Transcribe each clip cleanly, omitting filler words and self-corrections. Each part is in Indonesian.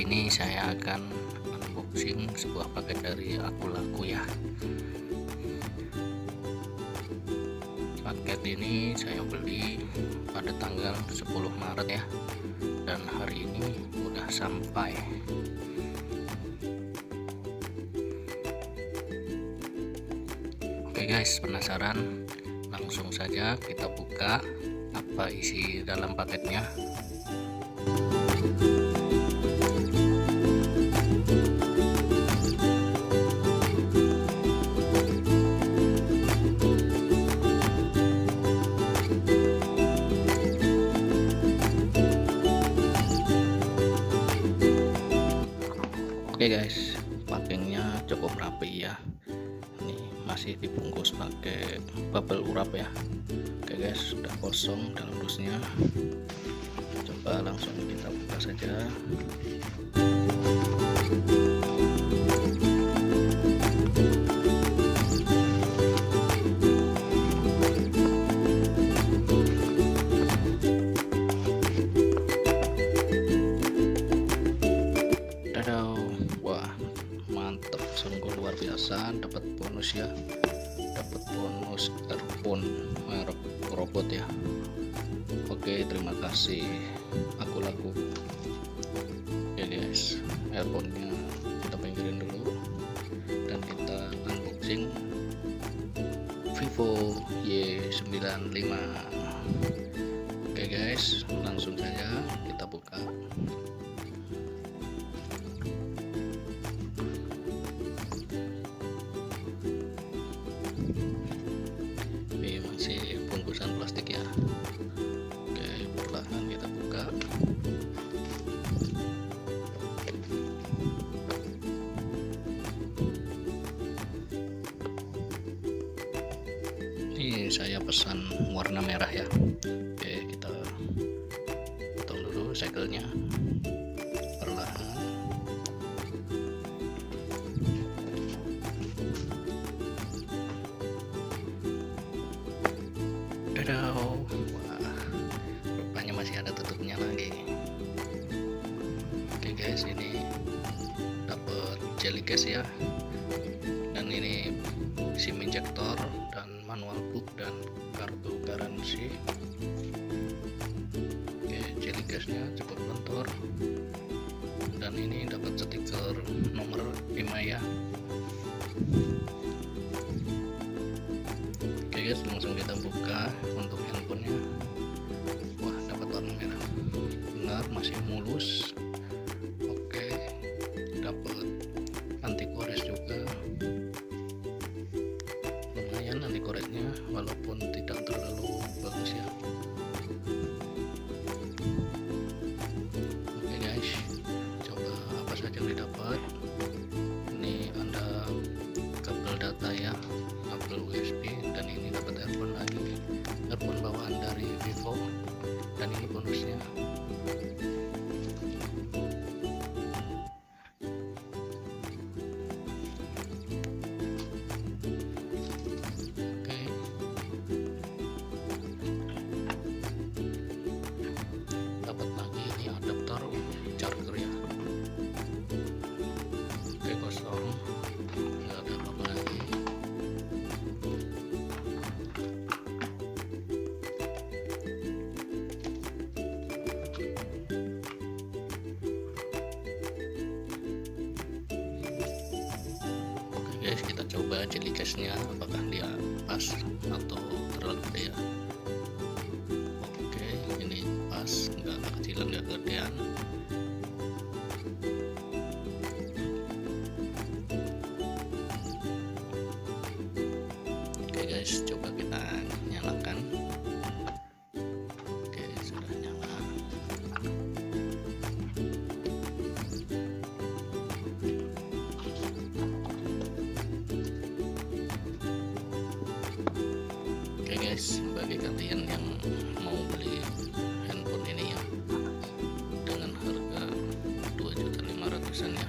Kali ini saya akan unboxing sebuah paket dari Akulaku ya. Paket ini saya beli pada tanggal 10 Maret ya, dan hari ini udah sampai. Oke guys, penasaran? Langsung saja kita buka apa isi dalam paketnya. Oke guys, packingnya cukup rapi ya. Ini masih dibungkus pakai bubble wrap ya. Oke guys, sudah kosong dalam dusnya. Coba langsung kita buka saja. Wah, mantap, sungguh luar biasa. Dapat bonus ya, dapat bonus earphone merek robot ya. Oke, terima kasih Akulaku ya guys. Earphone-nya kita pinggirin dulu dan kita unboxing Vivo Y95. Oke guys, langsung saja kita buka. Ini masih bungkusan plastik ya. Oke, perlahan kita buka. Ini saya pesan warna merah ya. Oke, kita potong dulu segelnya perlahan. Wah, rupanya masih ada tutupnya lagi. Oke guys, ini dapat jelly case ya, dan ini SIM injektor dan manual book dan kartu garansi. Oke, jelly case nya cukup lentur, dan ini dapat stiker nomor IMEI ya. Oke guys, langsung kita buka untuk handphonenya. Wah, dapat warna merah, benar masih mulus. Oke, dapat anti gores juga, lumayan anti goresnya walaupun tidak terlalu bagus ya. Oke guys, coba apa saja yang didapat. Ini ada kabel data ya, kabel USB, dan ini dapat earphone lagi, earphone bawaan dari Vivo, dan ini bonusnya. Oke, dapat lagi ini adaptor charger ya. Oke, kosong, nggak ada apa-apa lagi. Guys, kita coba jelly case nya apakah dia pas atau terlalu gede ya. Oke, ini pas, nggak kecilan nggak kegedean. Oke guys, coba kita nyalakan. Oke, sudah nyala. Oke guys, bagi kalian yang mau beli handphone ini ya dengan harga 2.500.000-an ya,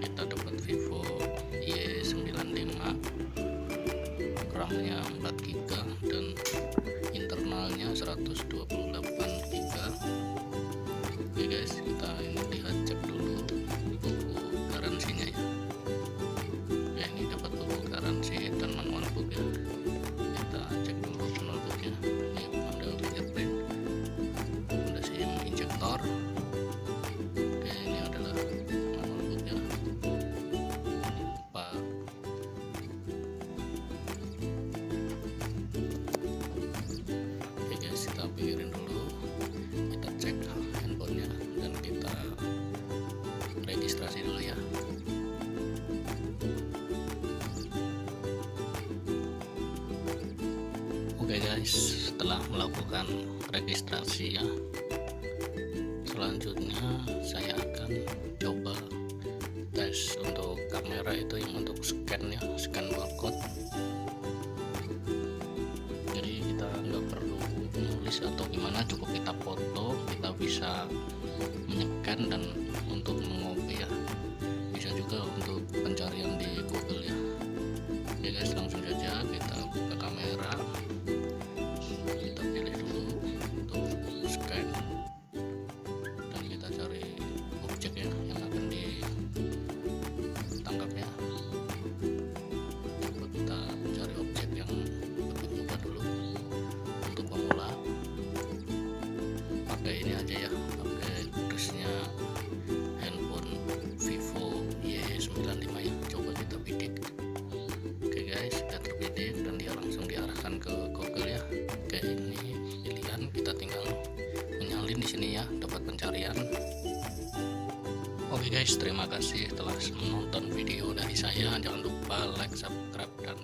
kita dapat Vivo Y95, RAM-nya 4GB dan internalnya 128GB. Oke guys, kita ini lihat cek dulu registrasi dulu ya. Oke guys, setelah melakukan registrasi ya, selanjutnya saya akan coba tes untuk kamera itu yang untuk scan ya, scan barcode. Jadi kita nggak perlu menulis atau gimana, cukup kita foto, kita bisa menyekan dan untuk mengopi ya, bisa juga untuk pencarian di Google ya. Oke guys, langsung saja kita buka kamera, kita pilih dulu untuk scan dan kita cari objek ya yang akan ditangkap ya. Coba kita cari objek yang lebih mudah dulu. Untuk pemula pakai ini aja ya, pakai kudusnya handphone Vivo Y95 ya. Coba kita bidik. Oke guys, sudah terbidik dan dia langsung diarahkan ke Google ya. Oke, ini pilihan, kita tinggal menyalin di sini ya, dapat pencarian. Oke guys, terima kasih telah menonton video dari saya. Jangan lupa like, subscribe, dan